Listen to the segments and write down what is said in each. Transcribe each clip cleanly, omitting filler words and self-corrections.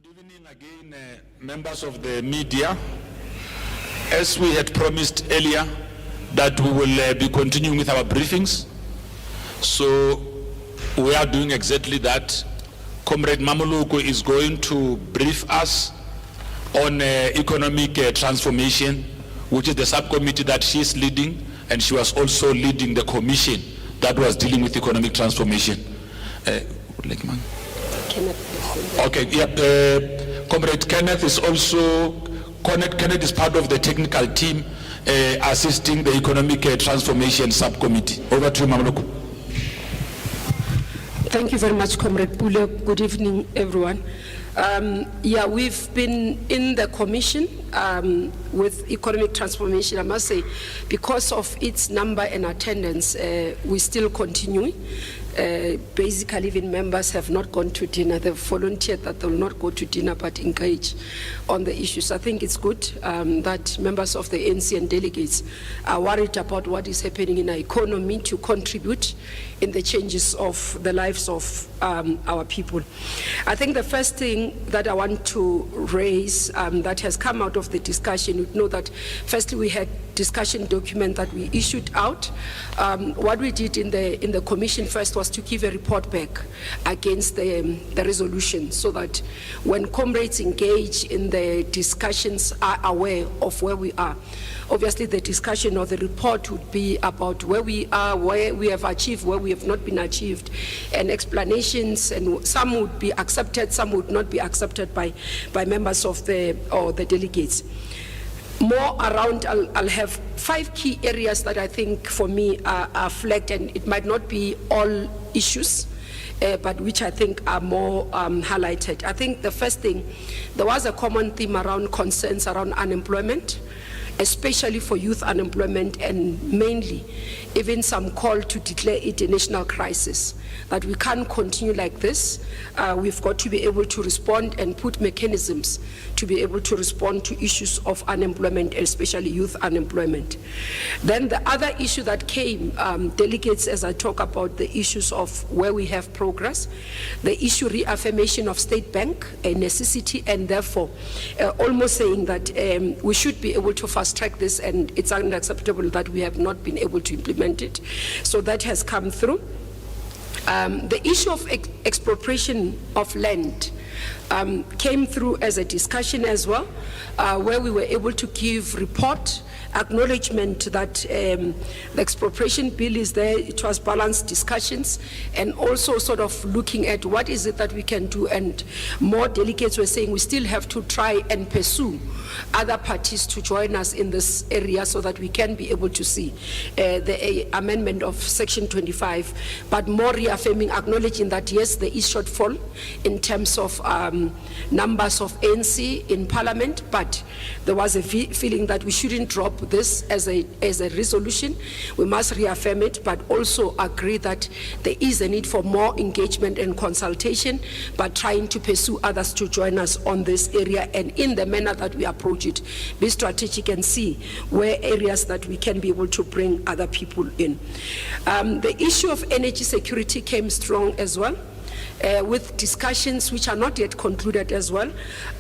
Good evening again, members of the media. As we had promised earlier, that we will be continuing with our briefings. So we are doing exactly that. Comrade Mmamoloko is going to brief us on economic transformation, which is the subcommittee that she is leading, and she was also leading the commission that was dealing with economic transformation. Okay, yeah. Comrade Kenneth is also, Kenneth is part of the technical team assisting the economic transformation subcommittee. Over to you, Mmamoloko. Thank you very much, Comrade Pule. Good evening, everyone. We've been in the commission with economic transformation. I must say, because of its number and attendance, we still continue. Basically, even members have not gone to dinner. They've volunteered that they will not go to dinner but engage on the issues. I think it's good that members of the ANC and delegates are worried about what is happening in our economy to contribute in the changes of the lives of our people. I think the first thing that I want to raise that has come out of the discussion, you know that firstly we had discussion document that we issued out. What we did in the commission first was to give a report back against the resolution, so that when comrades engage in the discussions are aware of where we are. Obviously, the discussion or the report would be about where we are, where we have achieved, where we have not been achieved, and explanations, and some would be accepted, some would not be accepted by members of the delegates. More around, I'll have 5 key areas that I think for me are flagged, and it might not be all issues, but which I think are more highlighted. I think the first thing, there was a common theme around concerns around unemployment, especially for youth unemployment, and mainly even some call to declare it a national crisis, that we can't continue like this. We've got to be able to respond and put mechanisms to be able to respond to issues of unemployment, especially youth unemployment. Then the other issue that came, delegates, as I talk about the issues of where we have progress, the issue reaffirmation of State Bank, a necessity, and therefore almost saying that we should be able to fast track this, and it's unacceptable that we have not been able to implement it. So that has come through. The issue of expropriation of land came through as a discussion as well, where we were able to give report, acknowledgement that the expropriation bill is there. It was balanced discussions, and also sort of looking at what is it that we can do, and more delegates were saying we still have to try and pursue other parties to join us in this area so that we can be able to see the amendment of Section 25, but more reaffirming, acknowledging that yes, there is shortfall in terms of numbers of ANC in Parliament, but there was a feeling that we shouldn't drop this as a resolution. We must reaffirm it, but also agree that there is a need for more engagement and consultation, but trying to pursue others to join us on this area, and in the manner that we approach it, be strategic and see where areas that we can be able to bring other people in. The issue of energy security came strong as well, with discussions which are not yet concluded as well,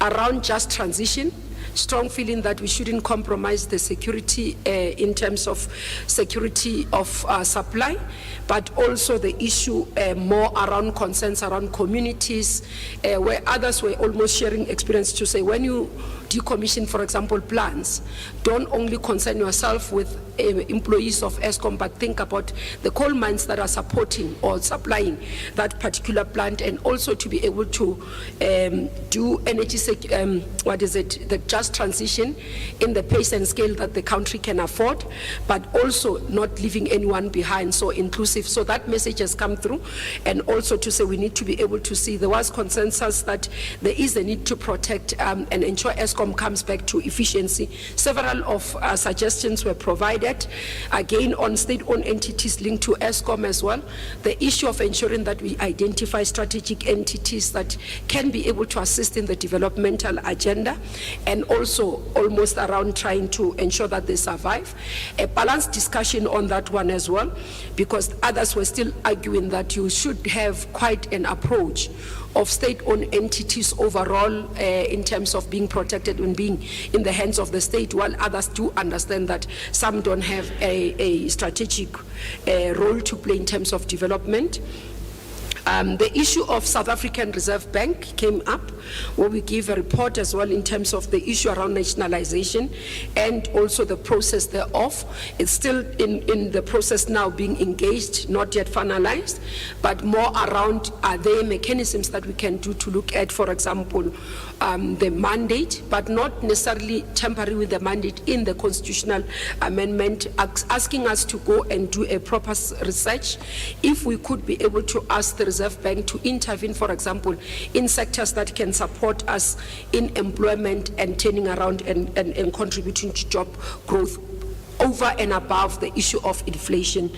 around just transition. Strong feeling that we shouldn't compromise the security in terms of security of supply, but also the issue more around concerns around communities, where others were almost sharing experience to say, when you decommission, for example, plants, don't only concern yourself with employees of Eskom, but think about the coal mines that are supporting or supplying that particular plant, and also to be able to do energy, the just transition in the pace and scale that the country can afford, but also not leaving anyone behind, so inclusive. So that message has come through, and also to say we need to be able to see, there was consensus that there is a need to protect and ensure Eskom comes back to efficiency. Several of suggestions were provided, again on state-owned entities linked to Eskom as well. The issue of ensuring that we identify strategic entities that can be able to assist in the developmental agenda, and also almost around trying to ensure that they survive. A balanced discussion on that one as well, because others were still arguing that you should have quite an approach of state-owned entities overall in terms of being protected and being in the hands of the state, while others do understand that some don't have a strategic role to play in terms of development. The issue of South African Reserve Bank came up, where we give a report as well in terms of the issue around nationalization and also the process thereof. It's still in the process now being engaged, not yet finalized, but more around are there mechanisms that we can do to look at, for example, the mandate, but not necessarily temporary with the mandate in the constitutional amendment, asking us to go and do a proper research. If we could be able to ask the Reserve Bank to intervene, for example, in sectors that can support us in employment and turning around and contributing to job growth over and above the issue of inflation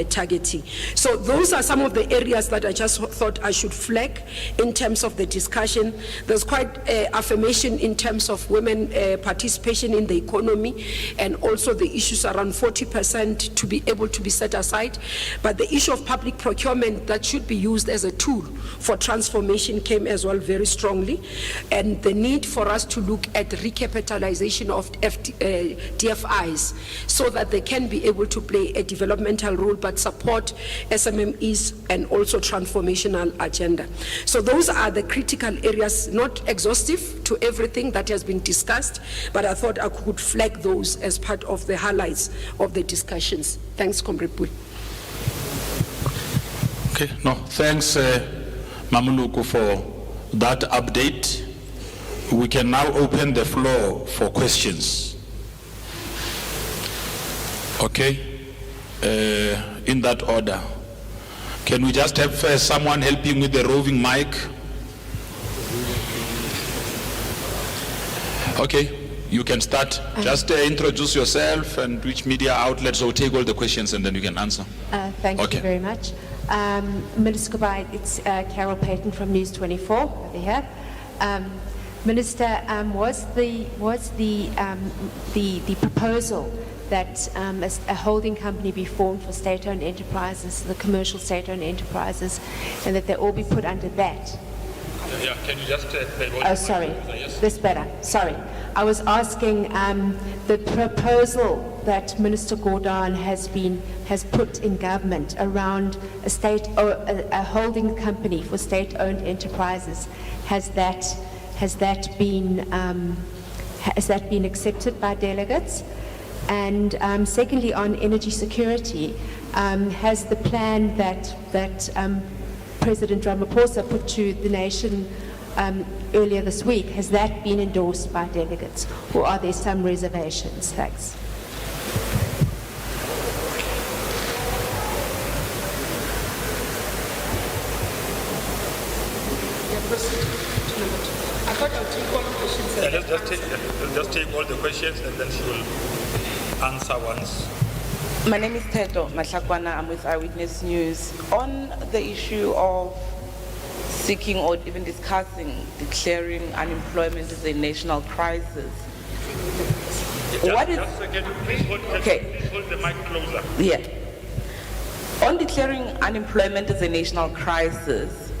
targeting. So those are some of the areas that I just thought I should flag in terms of the discussion. There's quite affirmation in terms of women participation in the economy, and also the issues around 40% to be able to be set aside. But the issue of public procurement that should be used as a tool for transformation came as well very strongly, and the need for us to look at recapitalization of DFIs, so that they can be able to play a developmental role but support SMMEs and also transformational agenda. So those are the critical areas, not exhaustive to everything that has been discussed, but I thought I could flag those as part of the highlights of the discussions. Thanks, Comrade Bull. Okay, no, thanks Mmamoloko for that update. We can now open the floor for questions. Okay, in that order. Can we just have someone helping with the roving mic? Okay, you can start. Just introduce yourself and which media outlets, or take all the questions and then you can answer. Thank you very much. Minister Kubay, it's Carol Payton from News 24 over here. Minister, was the proposal that a holding company be formed for state-owned enterprises, the commercial state-owned enterprises, and that they all be put under that? Yeah, can you just oh, sorry, yes. This better. Sorry, I was asking the proposal that Minister Gordhan has put in government around a holding company for state-owned enterprises. Has that been accepted by delegates? And secondly, on energy security, has the plan that President Ramaphosa put to the nation earlier this week, has that been endorsed by delegates, or are there some reservations? Thanks. I thought I'll take all the questions. Just take all the questions and then she will answer once. My name is Teto Mahlakwana. I'm with Eyewitness News. On the issue of seeking or even discussing declaring unemployment as a national crisis, Can you please hold the mic closer? Yeah. On declaring unemployment as a national crisis,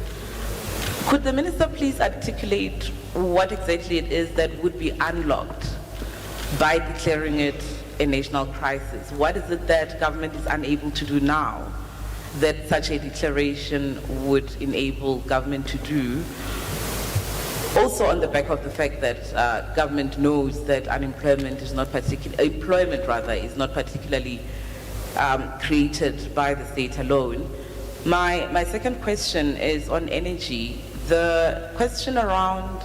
could the minister please articulate what exactly it is that would be unlocked by declaring it a national crisis? What is it that government is unable to do now that such a declaration would enable government to do? Also on the back of the fact that government knows that employment is not particularly created by the state alone. My second question is on energy. The question around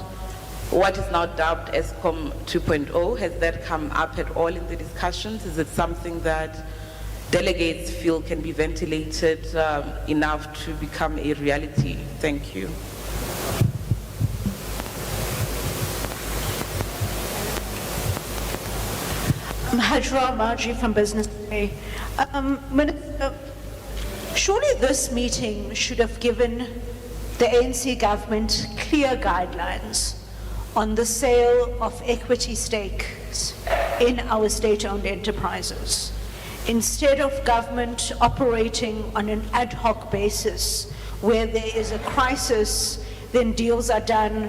what is now dubbed Eskom 2.0, has that come up at all in the discussions? Is it something that delegates feel can be ventilated enough to become a reality? Thank you. Hajra Marji from Business Day. Surely this meeting should have given the ANC government clear guidelines on the sale of equity stakes in our state-owned enterprises. Instead of government operating on an ad hoc basis where there is a crisis then deals are done,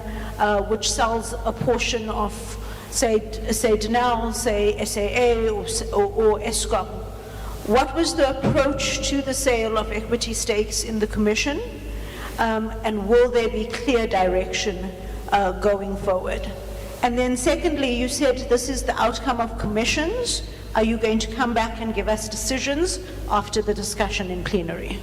which sells a portion of, say Denel, say SAA or Eskom. What was the approach to the sale of equity stakes in the Commission? And will there be clear direction going forward? And then secondly, you said this is the outcome of commissions. Are you going to come back and give us decisions after the discussion in plenary?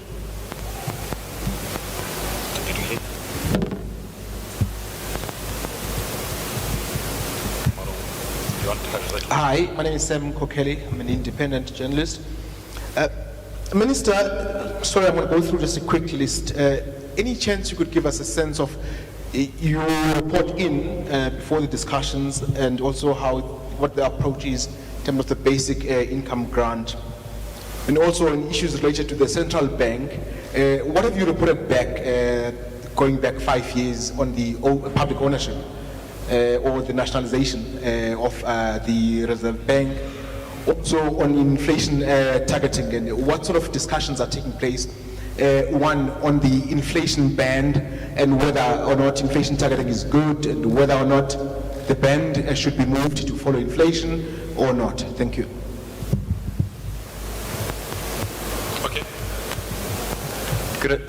Hi, my name is Sam Kokeli. I'm an independent journalist. Minister, sorry, I'm going to go through just a quick list. Any chance you could give us a sense of your report in before the discussions, and also what the approach is in terms of the basic income grant, and also on issues related to the central bank? What have you reported back, going back 5 years, on the public ownership or the nationalization of the Reserve Bank? Also on inflation targeting, and what sort of discussions are taking place? One, on the inflation band, and whether or not inflation targeting is good, and whether or not the band should be moved to follow inflation or not. Thank you. Okay.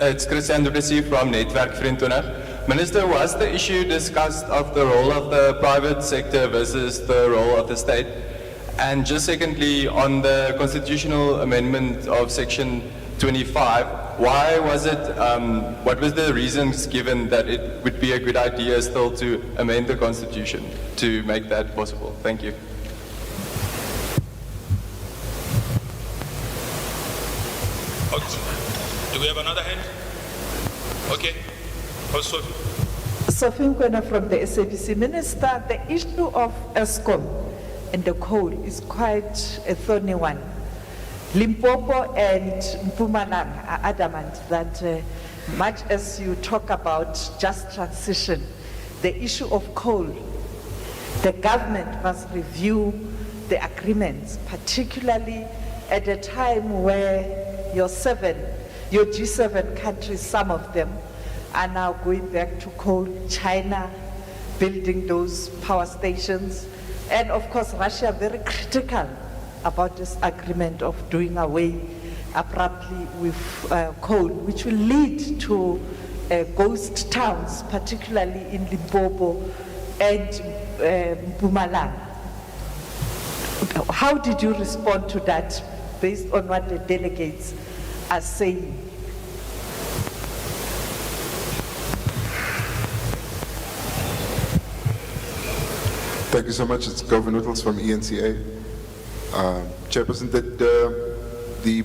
It's Christian Duplessis from Netwerk Vriendtoner. Minister, was the issue discussed of the role of the private sector versus the role of the state? And just secondly, on the constitutional amendment of Section 25, why was it, what was the reasons given that it would be a good idea still to amend the Constitution to make that possible? Thank you. Do we have another hand? Okay. Also. Sophie Nkwena from the SABC. Minister, the issue of Eskom and the coal is quite a thorny one. Limpopo and Mpumalanga are adamant that much as you talk about just transition, the issue of coal, the government must review the agreements, particularly at a time where your G7 countries, some of them, are now going back to coal, China building those power stations, and of course Russia very critical about this agreement of doing away abruptly with coal, which will lead to ghost towns, particularly in Limpopo and Mpumalanga. How did you respond to that based on what the delegates are saying? Thank you so much. It's Governor Whittles from ENCA. Chairperson, did the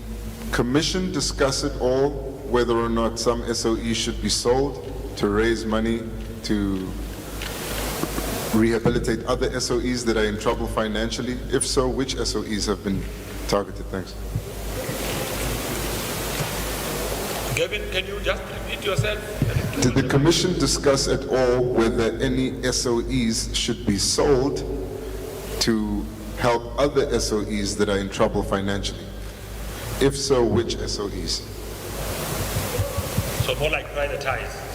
Commission discuss at all whether or not some SOEs should be sold to raise money to rehabilitate other SOEs that are in trouble financially? If so, which SOEs have been targeted? Thanks. Gavin, can you just repeat yourself? Did the Commission discuss at all whether any SOEs should be sold to help other SOEs that are in trouble financially? If so, which SOEs? So more like privatized.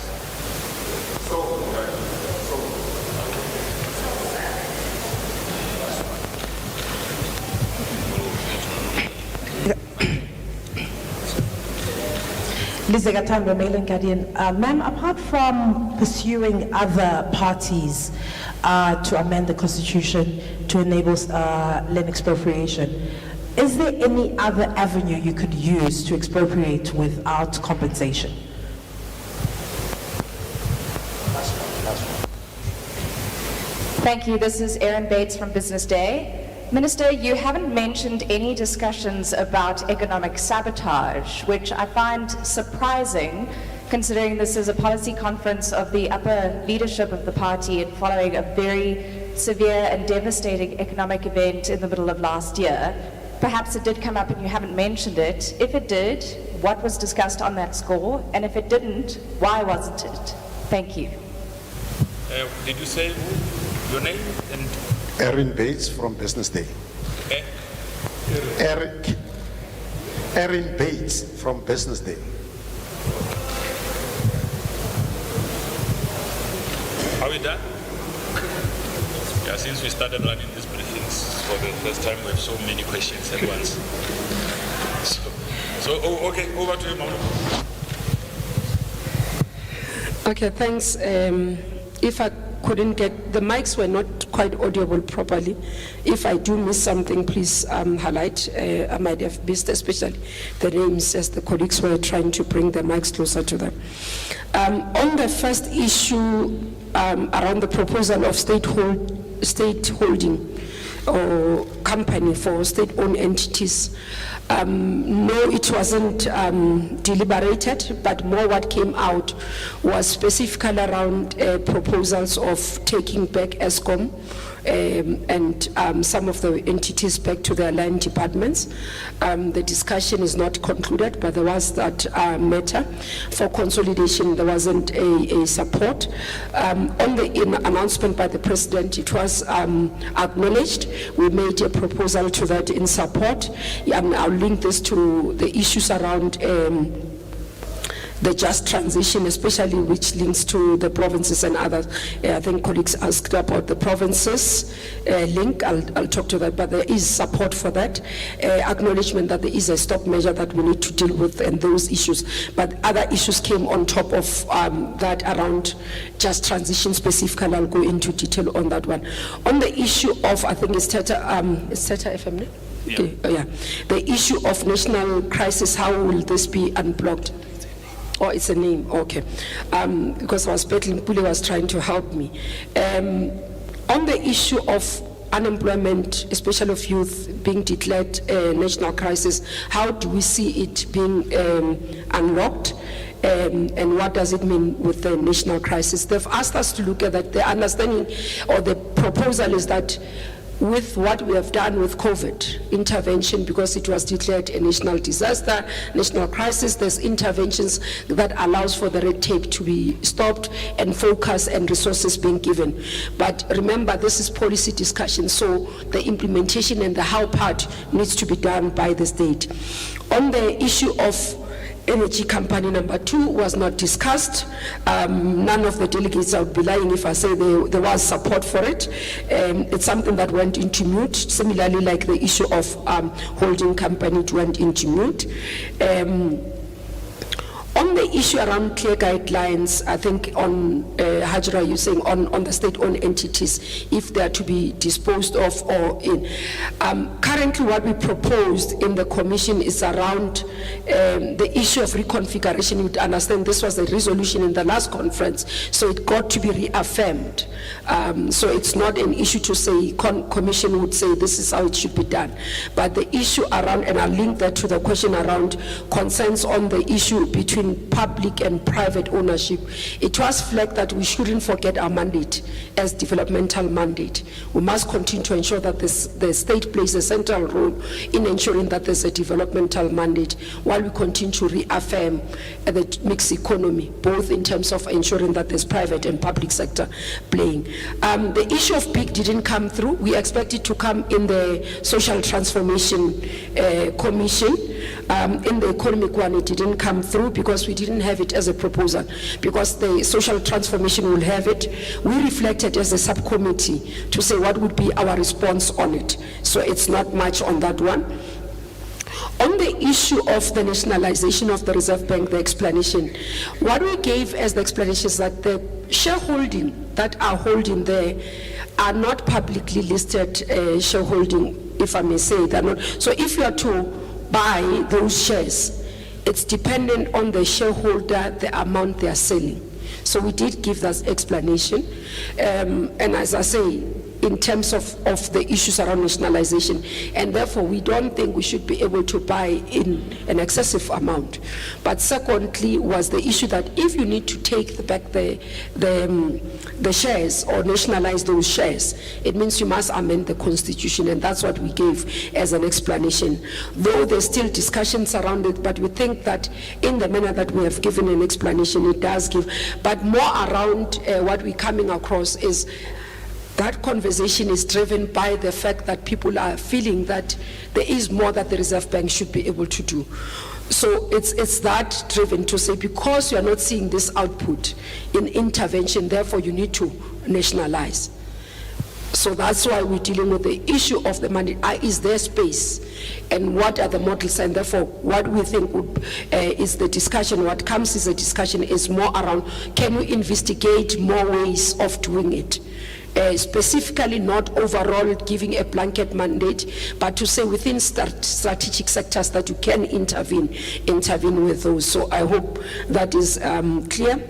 Lisa Gatando, Mail and Guardian. Ma'am, apart from pursuing other parties to amend the Constitution to enable land expropriation, is there any other avenue you could use to expropriate without compensation? Thank you. This is Erin Bates from Business Day. Minister, you haven't mentioned any discussions about economic sabotage, which I find surprising, considering this is a policy conference of the upper leadership of the party and following a very severe and devastating economic event in the middle of last year. Perhaps it did come up and you haven't mentioned it. If it did, what was discussed on that score? And if it didn't, why wasn't it? Thank you. Did you say your name? And Erin Bates from Business Day. Erin Bates from Business Day. Are we done? Yeah, since we started running these briefings for the first time, we have so many questions at once. Okay, over to you, Mmamoloko. Okay, thanks. If I couldn't get, the mics were not quite audible properly. If I do miss something, please highlight. I might have missed especially the names as the colleagues were trying to bring the mics closer to them. On the first issue around the proposal of state holding or company for state-owned entities, no, it wasn't deliberated, but more what came out was specifically around proposals of taking back Eskom and some of the entities back to their line departments. The discussion is not concluded, but there was that matter. For consolidation, there wasn't a support. On the announcement by the President, it was acknowledged. We made a proposal to that in support, and I'll link this to the issues around the just transition, especially which links to the provinces and others. I think colleagues asked about the provinces link. I'll talk to that, but there is support for that. Acknowledgement that there is a stop measure that we need to deal with and those issues. But other issues came on top of that around just transition specifically. I'll go into detail on that one. On the issue of, I think it's Teta FM, Yeah. Okay. Yeah. The issue of national crisis, how will this be unblocked? Oh, it's a name, okay. Because I was battling, Pule was trying to help me. On the issue of unemployment, especially of youth, being declared a national crisis, how do we see it being unlocked? And what does it mean with the national crisis? They've asked us to look at that. The understanding or the proposal is that with what we have done with COVID intervention, because it was declared a national disaster, national crisis, there's interventions that allows for the red tape to be stopped and focus and resources being given. But remember, this is policy discussion, so the implementation and the how part needs to be done by the state. On the issue of energy company number 2 was not discussed. None of the delegates, I would be lying if I say there was support for it. It's something that went into mute, similarly like the issue of holding company, it went into mute. On the issue around clear guidelines, I think on Hajra, you're saying on the state-owned entities, if they are to be disposed of or in. Currently, what we proposed in the commission is around the issue of reconfiguration. You would understand this was a resolution in the last conference, so it got to be reaffirmed. So it's not an issue to say, commission would say this is how it should be done. But the issue around, and I'll link that to the question around concerns on the issue between public and private ownership, it was flagged that we shouldn't forget our mandate as developmental mandate. We must continue to ensure that the state plays a central role in ensuring that there's a developmental mandate while we continue to reaffirm the mixed economy, both in terms of ensuring that there's private and public sector playing. The issue of PIC didn't come through. We expect it to come in the Social Transformation Commission. In the economic one, it didn't come through because we didn't have it as a proposal, because the social transformation will have it. We reflected as a subcommittee to say what would be our response on it. So it's not much on that one. On the issue of the nationalization of the Reserve Bank, the explanation, what we gave as the explanation is that the shareholding that are holding there are not publicly listed shareholding, if I may say. They're not. So if you are to buy those shares, it's dependent on the shareholder, the amount they are selling. So we did give that explanation. And as I say, in terms of the issues around nationalization, and therefore we don't think we should be able to buy in an excessive amount. But secondly was the issue that if you need to take back the shares or nationalize those shares, it means you must amend the constitution, and that's what we gave as an explanation. Though there's still discussions around it, but we think that in the manner that we have given an explanation, it does give. But more around what we're coming across is that conversation is driven by the fact that people are feeling that there is more that the Reserve Bank should be able to do. So it's that driven to say, because you are not seeing this output in intervention, therefore you need to nationalize. So that's why we're dealing with the issue of the mandate. Is there space? And what are the models? And therefore, what we think is the discussion, what comes is a discussion is more around, can we investigate more ways of doing it? Specifically not overall giving a blanket mandate, but to say within strategic sectors that you can intervene with those. So I hope that is clear.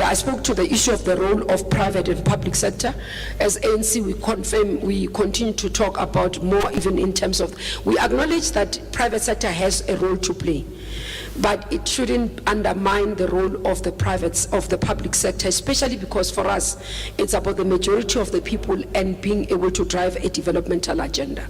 I spoke to the issue of the role of private and public sector. As ANC, we confirm, we continue to talk about more even in terms of, we acknowledge that private sector has a role to play, but it shouldn't undermine the role of the public sector, especially because for us, it's about the majority of the people and being able to drive a developmental agenda.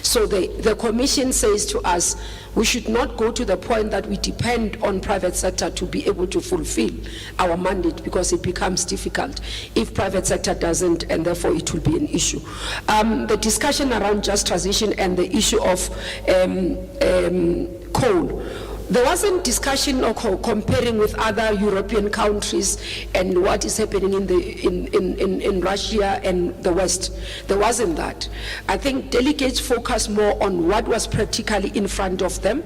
So the commission says to us, we should not go to the point that we depend on private sector to be able to fulfill our mandate, because it becomes difficult if private sector doesn't, and therefore it will be an issue. The discussion around just transition and the issue of coal. There wasn't discussion or comparing with other European countries and what is happening in Russia and the West. There wasn't that. I think delegates focus more on what was practically in front of them,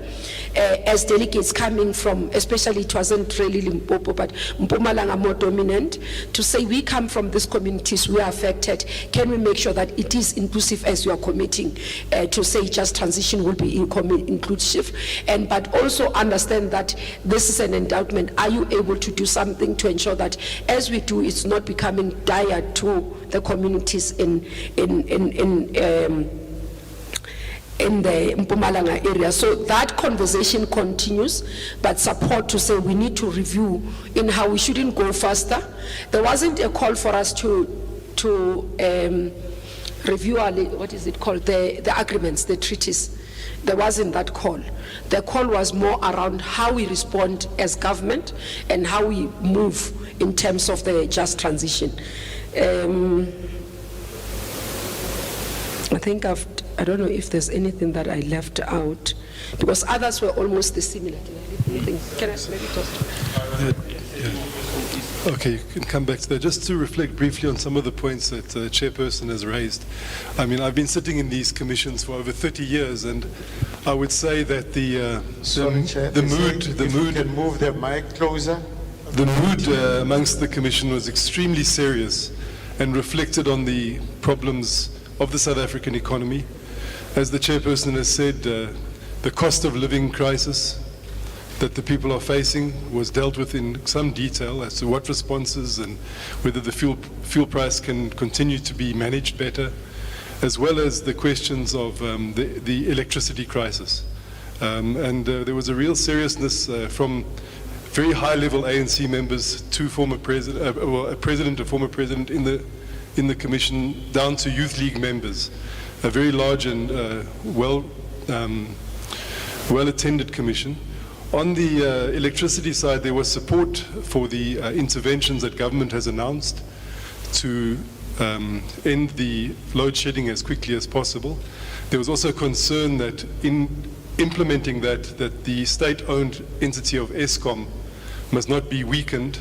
as delegates coming from, especially it wasn't really Limpopo, but Mpumalanga more dominant, to say we come from these communities, we are affected. Can we make sure that it is inclusive as you are committing to say just transition will be inclusive, and but also understand that this is an endowment. Are you able to do something to ensure that as we do, it's not becoming dire to the communities in the Mpumalanga area? So that conversation continues, but support to say we need to review in how we shouldn't go faster. There wasn't a call for us to review our, what is it called, the agreements, the treaties. There wasn't that call. The call was more around how we respond as government and how we move in terms of the just transition. I think I don't know if there's anything that I left out, because others were almost similar. Can I maybe talk? Okay, you can come back to that. Just to reflect briefly on some of the points that the Chairperson has raised. I mean, I've been sitting in these commissions for over 30 years, and I would say that the mood, can move the mic closer. The mood amongst the Commission was extremely serious and reflected on the problems of the South African economy. As the Chairperson has said, the cost of living crisis that the people are facing was dealt with in some detail as to what responses and whether the fuel price can continue to be managed better, as well as the questions of the electricity crisis. There was a real seriousness from very high-level ANC members to former president, a president, a former president in the Commission, down to Youth League members. A very large and well-attended Commission. On the electricity side, there was support for the interventions that government has announced to end the load shedding as quickly as possible. There was also concern that in implementing that the state-owned entity of Eskom must not be weakened,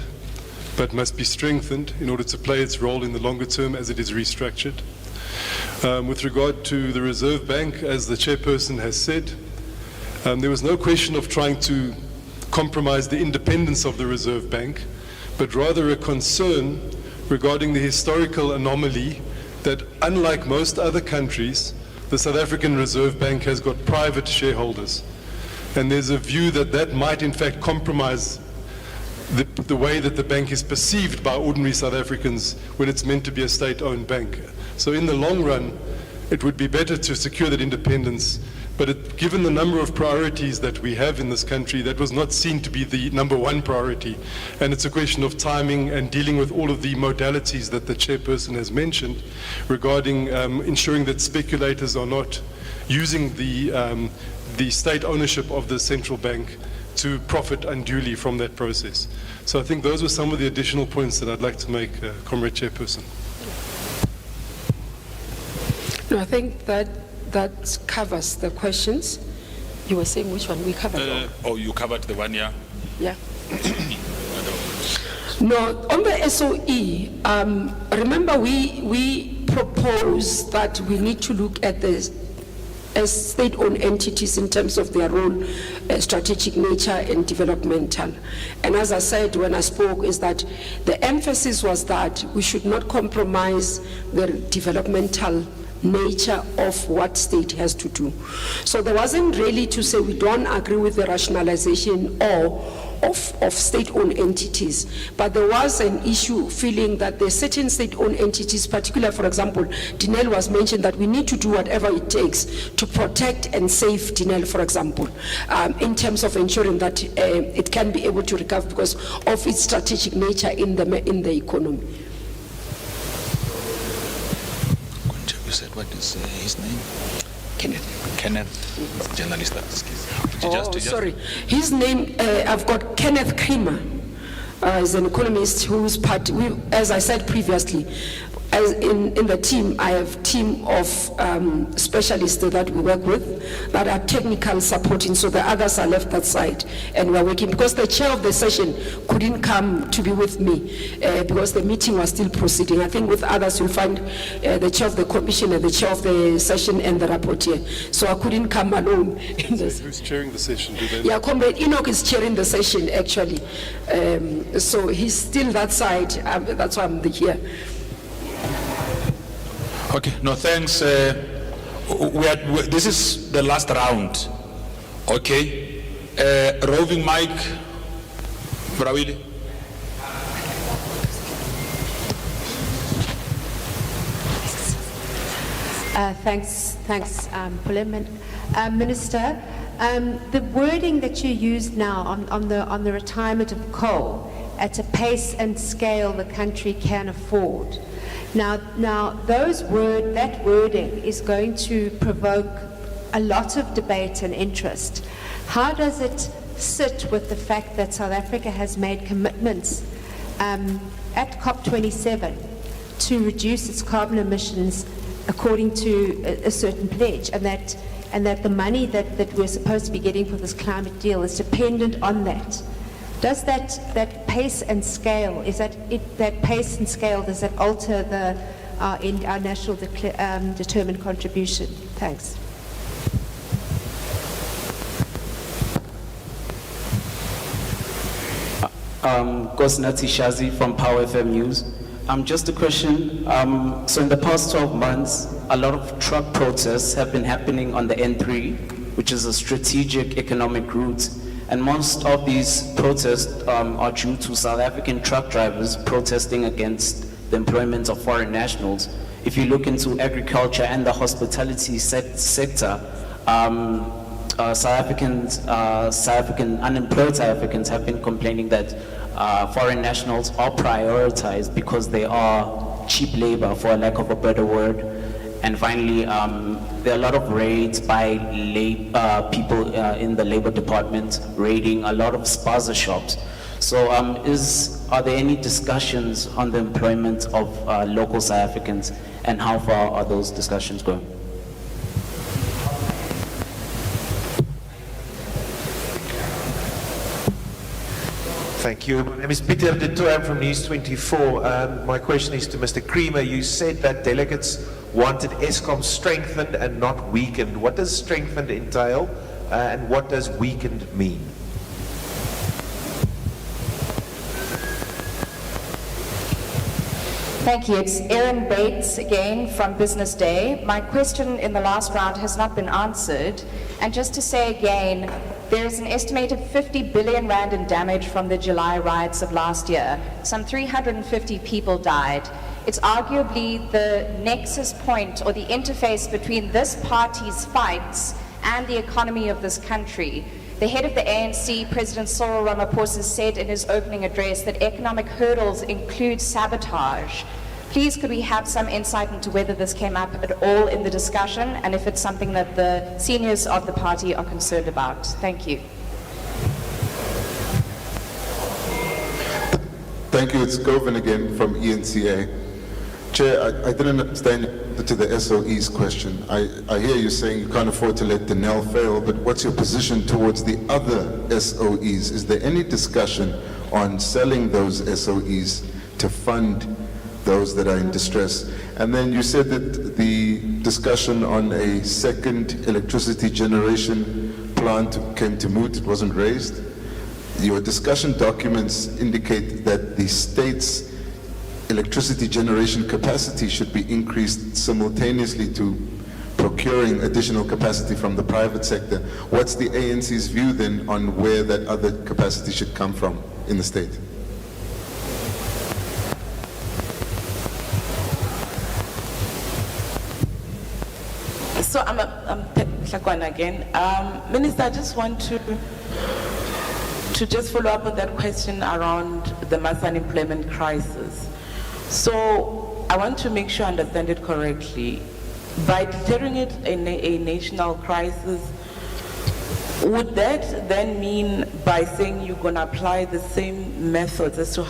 but must be strengthened in order to play its role in the longer term as it is restructured. With regard to the Reserve Bank, as the Chairperson has said, there was no question of trying to compromise the independence of the Reserve Bank, but rather a concern regarding the historical anomaly that, unlike most other countries, the South African Reserve Bank has got private shareholders. And there's a view that that might in fact compromise the way that the bank is perceived by ordinary South Africans when it's meant to be a state-owned bank. So in the long run, it would be better to secure that independence. But given the number of priorities that we have in this country, that was not seen to be the number one priority. And it's a question of timing and dealing with all of the modalities that the Chairperson has mentioned regarding ensuring that speculators are not using the state ownership of the central bank to profit unduly from that process. So I think those were some of the additional points that I'd like to make, Comrade Chairperson. No, I think that covers the questions. You were saying which one we covered? Oh, you covered the one, yeah? Yeah. No, on the SOE, remember we proposed that we need to look at the as state-owned entities in terms of their role, strategic nature and developmental. And as I said when I spoke, is that the emphasis was that we should not compromise the developmental nature of what state has to do. So there wasn't really to say we don't agree with the rationalization of state-owned entities, but there was an issue feeling that there are certain state-owned entities, particularly, for example, Dinel was mentioned that we need to do whatever it takes to protect and save Dinel, for example, in terms of ensuring that it can be able to recover because of its strategic nature in the economy. You said what is his name? Kenneth, journalist. Sorry. His name, I've got Kenneth Kramer, is an economist who's part, as I said previously, as in the team, I have a team of specialists that we work with that are technical supporting, so the others are left that side, and we're working, because the chair of the session couldn't come to be with me, because the meeting was still proceeding. I think with others you'll find the chair of the commission and the chair of the session and the rapporteur, so I couldn't come alone. Who's chairing the session? Yeah, Comrade Enoch is chairing the session actually, so he's still that side, that's why I'm here. Okay, no, thanks. This is the last round. Okay. Roving Mike, Brawili. Thanks, Pulim. Minister, the wording that you used now on the retirement of coal at a pace and scale the country can afford. Now, that wording is going to provoke a lot of debate and interest. How does it sit with the fact that South Africa has made commitments at COP27 to reduce its carbon emissions according to a certain pledge, and that the money that we're supposed to be getting for this climate deal is dependent on that? Does that pace and scale, does that alter our national determined contribution? Thanks. Gosnati Shazi from Power FM News. Just a question. So in the past 12 months, a lot of truck protests have been happening on the N3, which is a strategic economic route. And most of these protests are due to South African truck drivers protesting against the employment of foreign nationals. If you look into agriculture and the hospitality sector, South African unemployed South Africans have been complaining that foreign nationals are prioritized because they are cheap labor, for lack of a better word. And finally, there are a lot of raids by people in the labor department, raiding a lot of spaza shops. So are there any discussions on the employment of local South Africans, and how far are those discussions going? Thank you. My name is Peter de Toor. I'm from News 24. My question is to Mr. Creamer. You said that delegates wanted Eskom strengthened and not weakened. What does strengthened entail, and what does weakened mean? Thank you. It's Erin Bates again from Business Day. My question in the last round has not been answered. And just to say again, there's an estimated 50 billion rand in damage from the July riots of last year. Some 350 people died. It's arguably the nexus point or the interface between this party's fights and the economy of this country. The head of the ANC, President Cyril Ramaphosa, said in his opening address that economic hurdles include sabotage. Please, could we have some insight into whether this came up at all in the discussion, and if it's something that the seniors of the party are concerned about? Thank you. Thank you. It's Govan again from ENCA. Chair, I didn't understand to the SOE's question. I hear you saying you can't afford to let the NEL fail, but what's your position towards the other SOEs? Is there any discussion on selling those SOEs to fund those that are in distress? And then you said that the discussion on a second electricity generation plant came to moot, it wasn't raised. Your discussion documents indicate that the state's electricity generation capacity should be increased simultaneously to procuring additional capacity from the private sector. What's the ANC's view then on where that other capacity should come from in the state? So I'm Hlakwana again. Minister, I just want to just follow up on that question around the mass unemployment crisis. So I want to make sure I understand it correctly. By declaring it a national crisis, would that then mean by saying you're going to apply the same methods as to